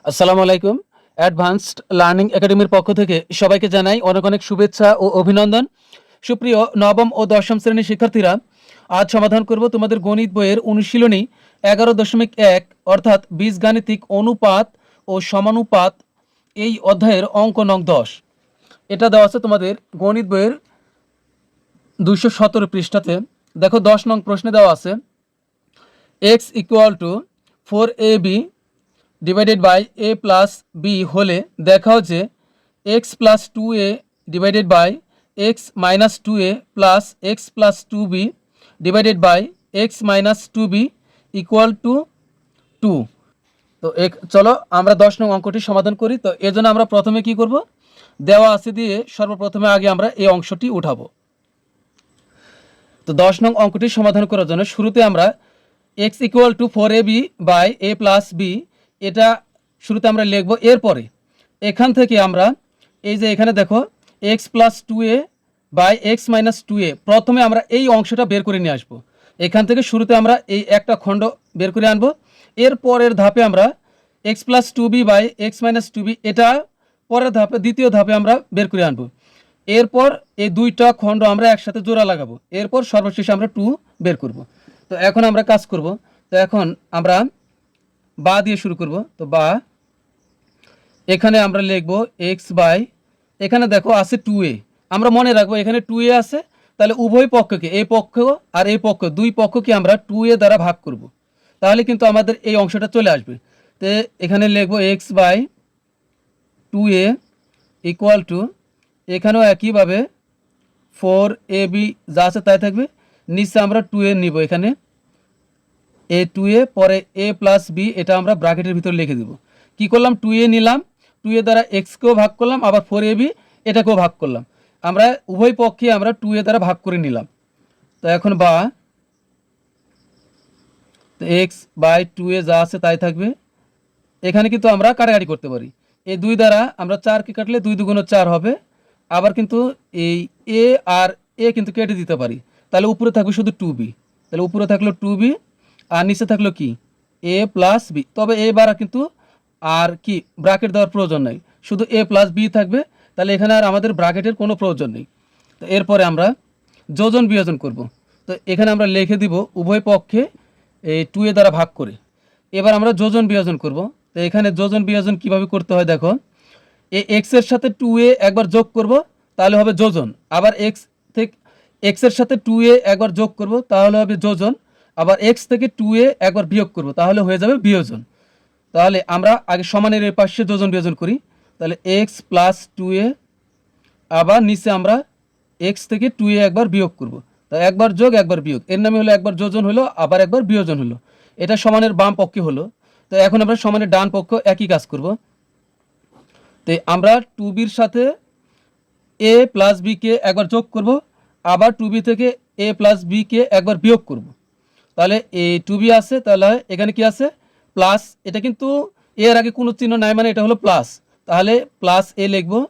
আসসালামু আলাইকুম। Advanced learning একাডেমির পক্ষ থেকে সবাইকে জানাই অনেক অনেক শুভেচ্ছা ও অভিনন্দন। সুপ্রিয় নবম ও দশম শ্রেণীর শিক্ষার্থীরা, আজ সমাধান করব তোমাদের গণিত বইয়ের অনুশীলনী 11.1 অর্থাৎ বীজগাণিতিক অনুপাত ও সমানুপাত এই অধ্যায়ের অঙ্ক নং 10। এটা দেওয়া আছে তোমাদের গণিত বইয়ের 217 পৃষ্ঠাতে। দেখো 10 নং প্রশ্নে দেওয়া আছে x equal to 4ab divided by a plus b হলে দেখাও যে x plus two a divided by x minus two a plus x plus two b divided by x minus two b equal to two. তো চলো আমরা 10 নং অঙ্কটি সমাধান করি। তো এর জন্য আমরা প্রথমে কি করব, দেওয়া আছে দিয়ে সর্বপ্রথমে আগে আমরা এই অংশটি উঠাবো। তো 10 নং অঙ্কটি সমাধান করার জন্য শুরুতে আমরা x equal to 4ab by a plus b এটা শুরুতে আমরা লিখব। এরপরে এখান থেকে আমরা এই যে এখানে দেখো x plus two a by x minus two a, প্রথমে আমরা এই অংশটা বের করে নিয়ে আসবো। এখান থেকে শুরুতে আমরা এই একটা খণ্ড বের করে আনবো। এরপরের ধাপে আমরা x plus two b by x minus two b এটা পরের ধাপে দ্বিতীয় ধাপে আমরা বের করে আনবো। এরপর এই দুইটা খণ্ড আমরা একসাথে জোড়া লাগাবো। এরপর সর্বশেষে আমরা টু বের করব। তো এখন আমরা কাজ করব। তো এখন আমরা বা দিয়ে শুরু করব। তো বা এখানে আমরা লিখব এক্স বাই, এখানে দেখো আছে টু এ, আমরা মনে রাখবো এখানে টু এ আছে, তাহলে উভয় পক্ষকে এই পক্ষ আর এই পক্ষ দুই পক্ষকে আমরা টু এ দ্বারা ভাগ করব, তাহলে কিন্তু আমাদের এই অংশটা চলে আসবে। তো এখানে লিখব x by two a equal to, এখানেও একইভাবে ফোর এ বি যা আছে তাই থাকবে, নিচে আমরা টু এ নিব, এখানে এ টু এ পরে এ প্লাস বি এটা আমরা ব্র্যাকেটের ভিতর লিখে দেব। কি করলাম, টু এ নিলাম, টু এ দ্বারা এক্সকেও ভাগ করলাম, আবার ফোর এ বি এটাকেও ভাগ করলাম, আমরা উভয় পক্ষে আমরা টু এ দ্বারা ভাগ করে নিলাম। তো এখন বা এক্স বাই টু এ যা আছে তাই থাকবে। এখানে কিন্তু আমরা কাটাকাটি করতে পারি, এই দুই দ্বারা আমরা চারকে কাটলে দুই দুগুণ চার হবে, আবার কিন্তু এই এ আর এ কিন্তু কেটে দিতে পারি, তাহলে উপরে থাকবে শুধু টু বি, তাহলে উপরে থাকলো টু বি আর নিচে থাকলো কি এ প্লাস বি। তবে এবার কিন্তু আর কি ব্র্যাকেট দেওয়ার প্রয়োজন নেই, শুধু এ প্লাস বি থাকবে, তাহলে এখানে আর আমাদের ব্র্যাকেটের কোনো প্রয়োজন নেই। তো এরপরে আমরা যোজন বিয়োজন করব। তো এখানে আমরা লিখে দিব উভয় পক্ষে এই টু এ দ্বারা ভাগ করে। এবার আমরা যোজন বিয়োজন করব। তো এখানে যোজন বিয়োজন কিভাবে করতে হয় দেখো, এই এক্সের সাথে টু এ একবার যোগ করব তাহলে হবে যোজন, আবার এক্স থেকে এক্সের সাথে টু এ একবার যোগ করব তাহলে হবে যোজন, আবার এক্স থেকে টু এ একবার বিয়োগ করব তাহলে হয়ে যাবে বিয়োজন। তাহলে আমরা আগে সমানের এই পাশে যোজন বিয়োজন করি, তাহলে এক্স প্লাস টু এ, আবার নিচে আমরা এক্স থেকে টু এ একবার বিয়োগ করব, তা একবার যোগ একবার বিয়োগ, এর নামে হলো একবার যোজন হলো আবার একবার বিয়োজন হলো, এটা সমানের বাম পক্ষে হলো। তো এখন আমরা সমানের ডান পক্ষ একই কাজ করব। তো আমরা টু বির সাথে এ প্লাস বিকে একবার যোগ করব, আবার টু বি থেকে এ প্লাস বিকে একবার বিয়োগ করব, তাহলে এ টু বি আছে, তাহলে এখানে কি আছে প্লাস, এটা কিন্তু এর আগে কোনো চিহ্ন নাই মানে এটা হলো প্লাস, তাহলে প্লাস এ লিখবো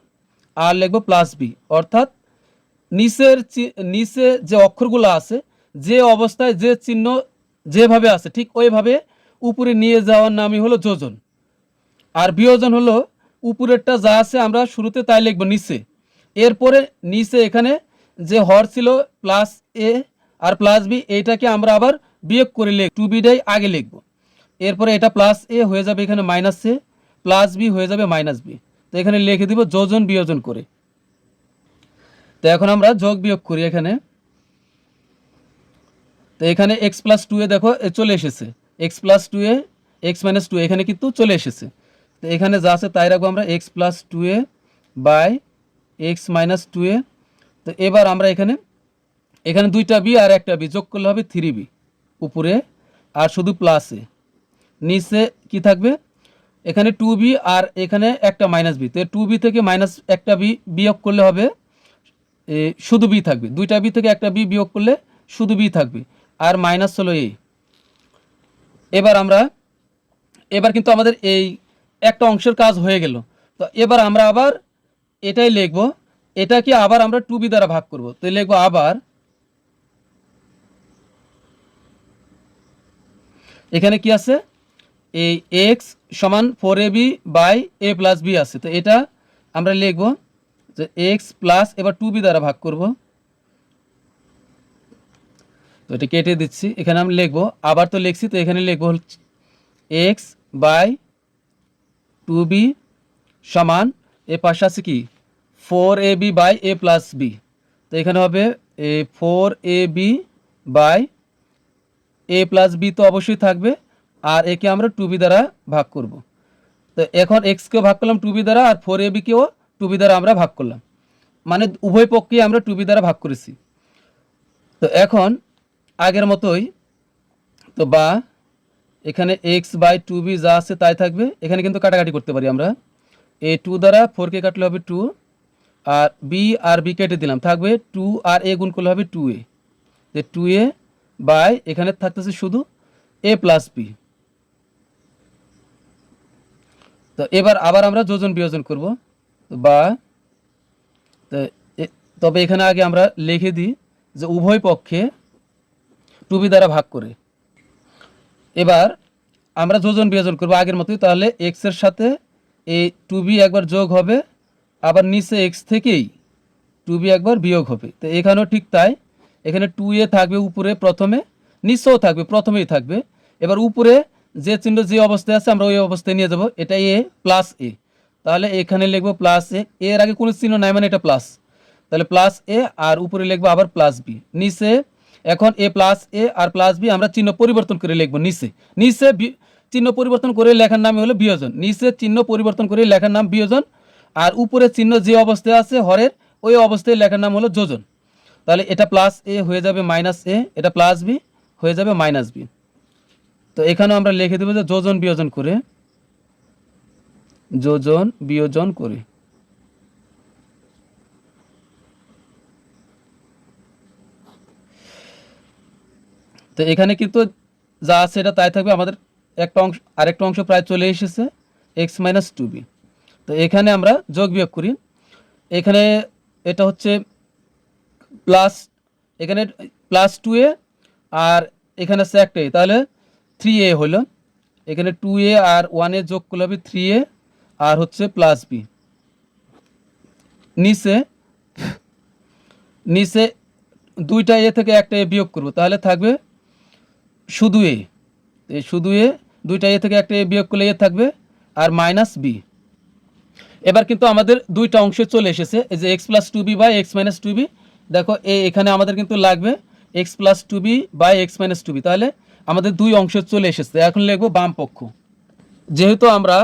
আর লিখবো প্লাস বি, অর্থাৎ নিচে যে অক্ষরগুলো আছে যে অবস্থায় যে চিহ্ন যেভাবে আছে ঠিক ওইভাবে উপরে নিয়ে যাওয়ার নামই হলো যোজন। আর বিয়োজন হলো উপরেরটা যা আছে আমরা শুরুতে তাই লিখবো নিচে, এরপরে নিচে এখানে যে হর ছিল প্লাস এ আর প্লাস বি এইটাকে আমরা আবার বিয়োগ করে লিখ, টু বিটাই আগে লিখবো, এরপরে এটা প্লাস এ হয়ে যাবে এখানে মাইনাস এ, প্লাস বি হয়ে যাবে মাইনাস বি। তো এখানে লিখে দিব যোজন বিয়োজন করে। তো এখন আমরা যোগ বিয়োগ করি এখানে। তো এখানে এক্স প্লাস টু এ দেখো চলে এসেছে, এক্স প্লাস টু এ এক্স মাইনাস টু এখানে কিন্তু চলে এসেছে। তো এখানে যা আছে তাই রাখবো আমরা x plus two a by x minus two a. তো এবার আমরা এখানে এখানে দুইটা বি আর একটা বি যোগ করলে হবে থ্রি বি উপরে, আর শুধু প্লাসে নিচে কি থাকবে এখানে টু বি আর এখানে একটা মাইনাস বি, তো টু বি থেকে মাইনাস একটা বি বিয়োগ করলে হবে শুধু বি থাকবে, দুইটা বি থেকে একটা বি বিয়োগ করলে শুধু বি থাকবে, আর মাইনাস হলো এ। এবার কিন্তু আমাদের এই একটা অংশের কাজ হয়ে গেল। তো এবার আমরা আবার এটাই লিখব, এটাকে আবার আমরা টু বি দ্বারা ভাগ করব, তো লিখবো আবার এখানে কি আছে এই এক্স সমান 4ab by a plus B আছে, তো এটা আমরা লিখব যে এক্স প্লাস এবার 2b দ্বারা ভাগ করব। তো এটা কেটে দিচ্ছি, এখানে আমি লিখব আবার তো লিখছি, তো এখানে লিখব এক্স বাই 2b সমান এ পাশে আছে কি 4ab by a plus B, তো এখানে হবে 4ab by a plus B তো অবশ্যই থাকবে, আর একে আমরা 2b দ্বারা ভাগ করব। তো এখন এক্সকেও ভাগ করলাম 2b দ্বারা, আর 4ab-কেও 2b দ্বারা আমরা ভাগ করলাম, মানে উভয় পক্ষেই আমরা 2b দ্বারা ভাগ করেছি। তো এখন আগের মতোই, তো বা এখানে এক্স বাই 2b যা আছে তাই থাকবে, এখানে কিন্তু কাটাকাটি করতে পারি আমরা, এ 2 দ্বারা 4কে কাটলে হবে 2, আর বি আর বি কেটে দিলাম, থাকবে 2 আর এ গুণ করলে হবে 2a, যে 2a বাই এখানে থাকতেছে শুধু এ প্লাস বি। তো এবার আবার আমরা যোজন বিয়োজন করব, বা তবে এখানে আগে আমরা লিখে দিই যে উভয় পক্ষে 2b দ্বারা ভাগ করে। এবার আমরা যোজন বিয়োজন করব আগের মতোই, তাহলে এক্স এর সাথে এই 2b একবার যোগ হবে, আবার নিচে এক্স থেকেই 2b একবার বিয়োগ হবে। তো এখানেও ঠিক তাই, এখানে 2a থাকবে উপরে প্রথমে, নিচেও থাকবে, প্রথমেই থাকবে। এবার উপরে যে চিহ্ন যে অবস্থায় আছে আমরা ওই অবস্থায় নিয়ে যাব, এটা এ প্লাস এ, তাহলে এখানে লিখব প্লাস এ, এর আগে কোনো চিহ্ন নাই মানে এটা প্লাস, তাহলে প্লাস এ, আর উপরে লিখবো আবার প্লাস বি, নিচে এখন এ প্লাস এ আর প্লাস বি আমরা চিহ্ন পরিবর্তন করে লিখবো, নিচে নিচে চিহ্ন পরিবর্তন করে লেখার নাম হলো বিয়োজন, নিচে চিহ্ন পরিবর্তন করে লেখার নাম বিয়োজন, আর উপরে চিহ্ন যে অবস্থায় আছে হরের ওই অবস্থায় লেখার নাম হলো যোজন। তাহলে এটা প্লাস এ হয়ে যাবে মাইনাস এ, এটা প্লাস বি হয়ে যাবে মাইনাস বি। তো এখানেও আমরা লিখে দেবো যে যোজন বিয়োজন করে, যোজন বিয়োজন করে। তো এখানে কিন্তু যা আছে এটা তাই থাকবে, আমাদের একটা অংশ আরেকটা অংশ প্রায় চলে এসেছে, এক্স মাইনাস 2b। তো এখানে আমরা যোগ বিয়োগ করি, এখানে এটা হচ্ছে প্লাস, এখানে প্লাস 2a আর এখানে আছে একটাই, তাহলে 3a হলো, এখানে 2a আর 1a যোগ করলে হবে 3a আর হচ্ছে প্লাস বি, নিচে নিচে দুইটা এ থেকে একটা এ বিয়োগ করব, তাহলে থাকবে শুধু এ, শুধু এ, দুইটা এ থেকে একটা এ বিয়োগ করলে এ থাকবে, আর মাইনাস বি। এবার কিন্তু আমাদের দুইটা অংশে চলে এসেছে, এই যে x plus 2b by x minus 2b, দেখো এখানে আমাদের কিন্তু লাগবে x plus 2b by x minus 2b, তাহলে আমাদের দুই অংশে চলে এসেছে। এখন লিখবো বাম পক্ষ, যেহেতু আমরা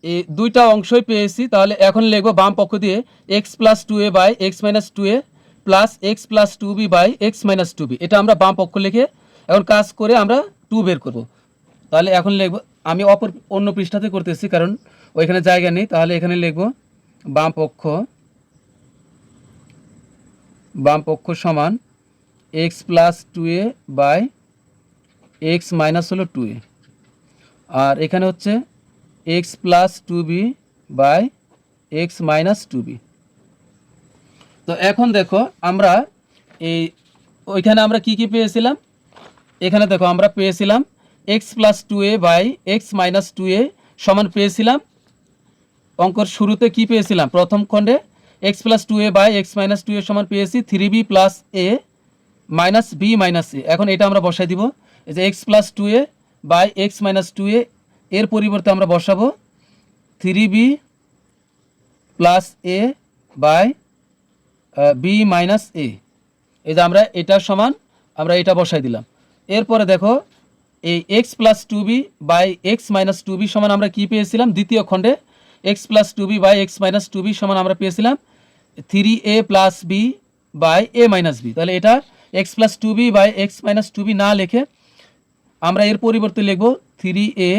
এই দুইটা অংশই পেয়েছি, তাহলে এখন লিখবো বাম পক্ষ দিয়ে x plus 2a by x minus 2a plus x plus 2b by x minus 2b, এটা আমরা বাম পক্ষ লিখে এখন কাজ করে আমরা 2 বের করব। তাহলে এখন লিখবো, আমি অন্য পৃষ্ঠাতে করতেছি কারণ ওইখানে জায়গা নেই, তাহলে এখানে লিখবো বাম পক্ষ সমান x plus 2a by x minus হলো 2a, আর এখানে হচ্ছে x plus 2b by x minus 2b। তো এখন দেখো আমরা এই ওইখানে আমরা কি পেয়েছিলাম, এখানে দেখো আমরা পেয়েছিলাম x plus 2a by x minus 2a সমান পেয়েছিলাম, অঙ্কর শুরুতে কি পেয়েছিলাম, প্রথম খণ্ডে x plus 2a by x minus 2a সমান পেয়েছি 3b plus a minus b minus a. এখন এটা আমরা বসাই দিব, এই যে x plus 2a by x minus 2a, এর পরিবর্তে আমরা বসাবো 3b plus a by b minus a. এই যে আমরা এটার সমান আমরা এটা বসাই দিলাম। এরপরে দেখো এই x plus 2b by x minus 2b সমান আমরা কি পেয়েছিলাম, দ্বিতীয় খণ্ডে x plus 2b by x minus 2b সমান আমরা পেয়েছিলাম 3a plus b by a minus b. তাহলে এটা x plus 2b by x minus 2b না লিখে আমরা এর পরিবর্তে লিখব 3a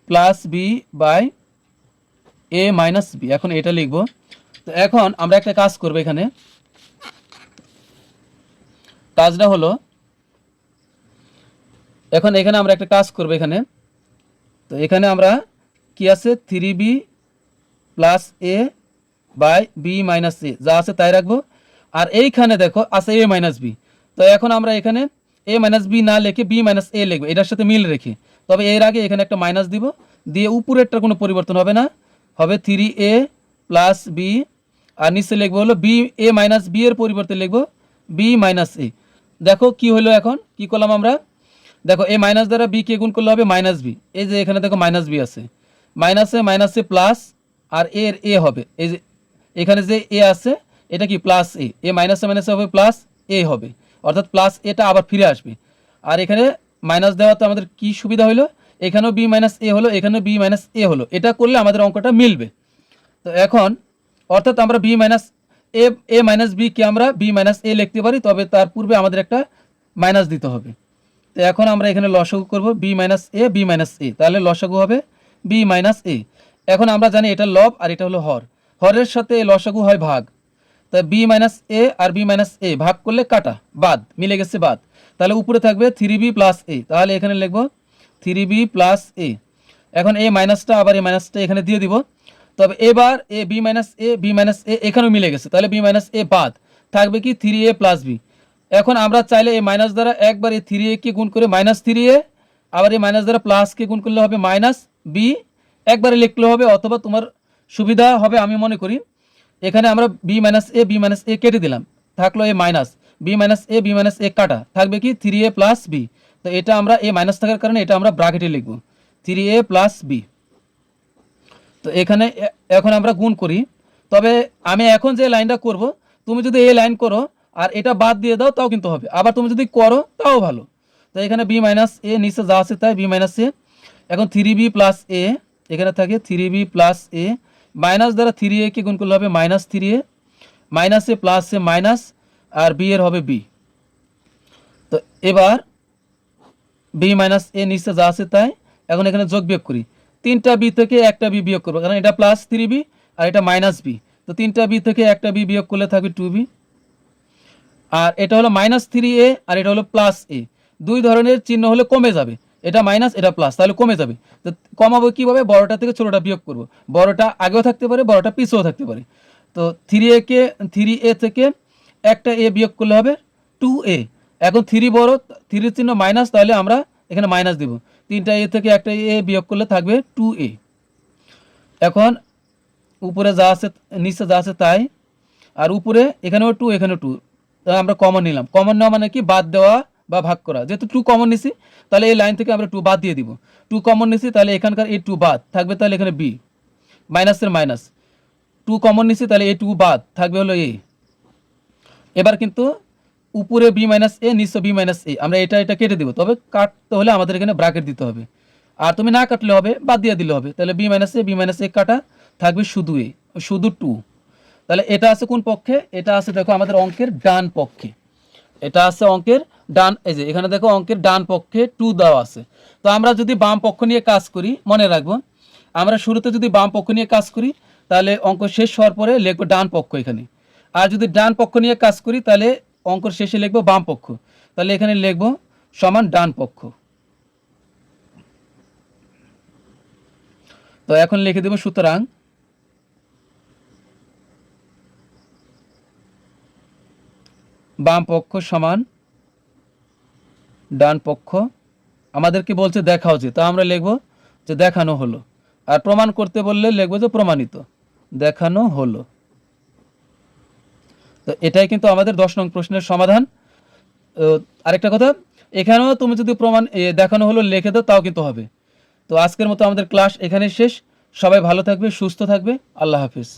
plus b by a minus b, এখন এটা লিখব। তো এখন আমরা একটা কাজ করব, এখানে কাজটা হলো এখন এখানে আমরা একটা কাজ করব এখানে, তো এখানে আমরা কি আছে 3b plus a by b minus a যা আছে তাই রাখবো, আর এইখানে দেখো আছে এ মাইনাস বি। তো এখন আমরা এখানে এ মাইনাস বি না লিখে বি মাইনাস এ লিখবো, এটার সাথে মিল রেখে। তো তবে এর আগে এখানে একটা মাইনাস দিব, দিয়ে উপরেরটা কোনো পরিবর্তন হবে না, হবে 3a প্লাস বি, আর নিচে লিখবো হলো বি এ মাইনাস বি এর পরিবর্তে লিখবো বি মাইনাস এ। দেখো কি হলো, এখন কি করলাম আমরা, দেখো এ মাইনাস দ্বারা বি কে গুণ করলে হবে মাইনাস বি, এই যে এখানে দেখো মাইনাস বি আছে, মাইনাসে প্লাস, আর এর এ হবে, এই যে এখানে যে এ আছে এটা কি প্লাস এ মাইনাসে হবে প্লাস এ হবে, অর্থাৎ প্লাস এটা আবার ফিরে আসবে। আর এখানে মাইনাস দেওয়াতে আমাদের কি সুবিধা হলো, এখানেও বি মাইনাস এ হলো, এখানেও বি মাইনাস এ হলো, এটা করলে আমাদের অঙ্কটা মিলবে। তো এখন অর্থাৎ আমরা বি মাইনাস এ মাইনাস বি কে আমরা বি মাইনাস এ লিখতে পারি, তবে তার পূর্বে আমাদের একটা মাইনাস দিতে হবে। তো এখন আমরা এখানে লসাগু করব বি মাইনাস এ, তাহলে লসাগু হবে বি মাইনাস এ। এখন আমরা জানি এটা লব আর এটা হলো হর, হরের সাথে লসাগু হয় ভাগ, তাই বি মাইনাস এ আর বি মাইনাস এ ভাগ করলে কাটা, বাদ, মিলে গেছে বাদ, তাহলে উপরে থাকবে 3b প্লাস এ, তাহলে এখানে লিখবো 3b প্লাস এ। এখন এ মাইনাসটা আবার এ মাইনাসটা এখানে দিয়ে দিব, তবে এবার এ বি মাইনাস এ এখানেও মিলে গেছে, তাহলে বি মাইনাস এ বাদ, থাকবে কি 3a প্লাস বি। এখন আমরা চাইলে এই মাইনাস দ্বারা একবার এই 3a কে গুণ করে মাইনাস 3a, আবার এই মাইনাস দ্বারা প্লাসকে গুণ করলে হবে মাইনাস বি, একবারে লিখলে হবে, অথবা তোমার সুবিধা হবে আমি মনে করি এখানে আমরা বি মাইনাস এ কেটে দিলাম, থাকলো এ মাইনাস বি মাইনাস এ কাটা, থাকবে কি 3a প্লাস বি। তো এটা আমরা এ মাইনাস থাকার কারণে এটা আমরা ব্র্যাকেটে লিখব 3a প্লাস বি। তো এখানে এখন আমরা গুণ করি, তবে আমি এখন যে লাইনটা করব, তুমি যদি এই লাইন করো আর এটা বাদ দিয়ে দাও তাও কিন্তু হবে, আবার তুমি যদি করো তাও ভালো। তো এখানে বি মাইনাস এ নিচে যা আছে তাই বি মাইনাস এ, এখন 3b প্লাস এ, এখানে থাকে 3b প্লাস এ, মাইনাস দ্বারা 3a কে গুণ করলে হবে মাইনাস 3a, মাইনাসে প্লাসে মাইনাস, আর বি এর হবে বি। তো এবার বি মাইনাস এ নিচে যা আছে তাই, এখন এখানে যোগ বিয়োগ করি, 3টা বি থেকে একটা বি বিয়োগ করবো, কারণ এটা প্লাস 3b আর এটা মাইনাস বি, তো 3টা বি থেকে একটা বি বিয়োগ করলে থাকবে 2b, আর এটা হলো মাইনাস 3a আর এটা হলো প্লাস এ, দুই ধরনের চিহ্ন হলে কমে যাবে, এটা মাইনাস এটা প্লাস, তাহলে কমে যাবে। তো কমাবো কীভাবে, বড়টা থেকে ছোটোটা বিয়োগ করব, বড়টা আগেও থাকতে পারে বড়টা পিছেও থাকতে পারে। তো 3a থেকে একটা এ বিয়োগ করলে হবে 2a, এখন 3 বড়, 3 চিহ্ন মাইনাস, তাহলে আমরা এখানে মাইনাস দিব, 3টা এ থেকে একটা এ বিয়োগ করলে থাকবে 2a। এখন উপরে যা আছে নিচে যা আছে তাই, আর উপরে এখানেও 2 এখানেও 2, তাহলে আমরা কমন নিলাম, কমন নেওয়া মানে কি বাদ দেওয়া বা ভাগ করা, যেহেতু 2 কমন নিছি তাহলে এই লাইন থেকে আমরা 2 বাদ দিয়ে দিব, 2 কমন নিছি তাহলে এখানকার এই 2 বাদ থাকবে, তাহলে এখানে বি মাইনাসের মাইনাস, 2 কমন নিছি তাহলে এই 2 বাদ থাকবে হলো এ। এবার কিন্তু উপরে বি মাইনাস এ নিচে বি মাইনাস এ, আমরা এটা কেটে দিব, তবে কাটতে হলে আমাদের এখানে ব্র্যাকেট দিতে হবে, আর তুমি না কাটলে হবে, বাদ দিয়ে দিলে হবে, তাহলে বি মাইনাস এ কাটা, থাকবে শুধু এ, শুধু 2। তাহলে এটা আছে কোন পক্ষে, এটা আছে দেখো আমাদের অঙ্কের ডান পক্ষে, এটা আছে অঙ্কের ডান, এই যে এখানে দেখো অঙ্কের ডান পক্ষে 2 দেওয়া আছে। তো আমরা যদি বাম পক্ষ নিয়ে কাজ করি, মনে রাখবো আমরা শুরুতে যদি বাম পক্ষ নিয়ে কাজ করি তাহলে অঙ্ক শেষ হওয়ার পরে লিখবো ডান পক্ষ এখানে, আর যদি ডান পক্ষ নিয়ে কাজ করি তাহলে অঙ্ক শেষে লিখবো বাম পক্ষ, তাহলে এখানে লিখবো সমান ডান পক্ষ। তো এখন লিখে দেব, সুতরাং বাম পক্ষ সমান ডান পক্ষ, আমাদের কি বলছে দেখাও যে, তা আমরা লিখবো যে দেখানো হলো, আর প্রমাণ করতে বললে লিখবো যে প্রমাণিত, দেখানো হলো। তো এটাই কিন্তু আমাদের 10 নং প্রশ্নের সমাধান। আরেকটা কথা, এখানেও তুমি যদি প্রমাণ দেখানো হলো লিখে দাও তাও কিন্তু হবে। তো আজকের মতো আমাদের ক্লাস এখানে শেষ, সবাই ভালো থাকবে, সুস্থ থাকবে, আল্লাহ হাফিজ।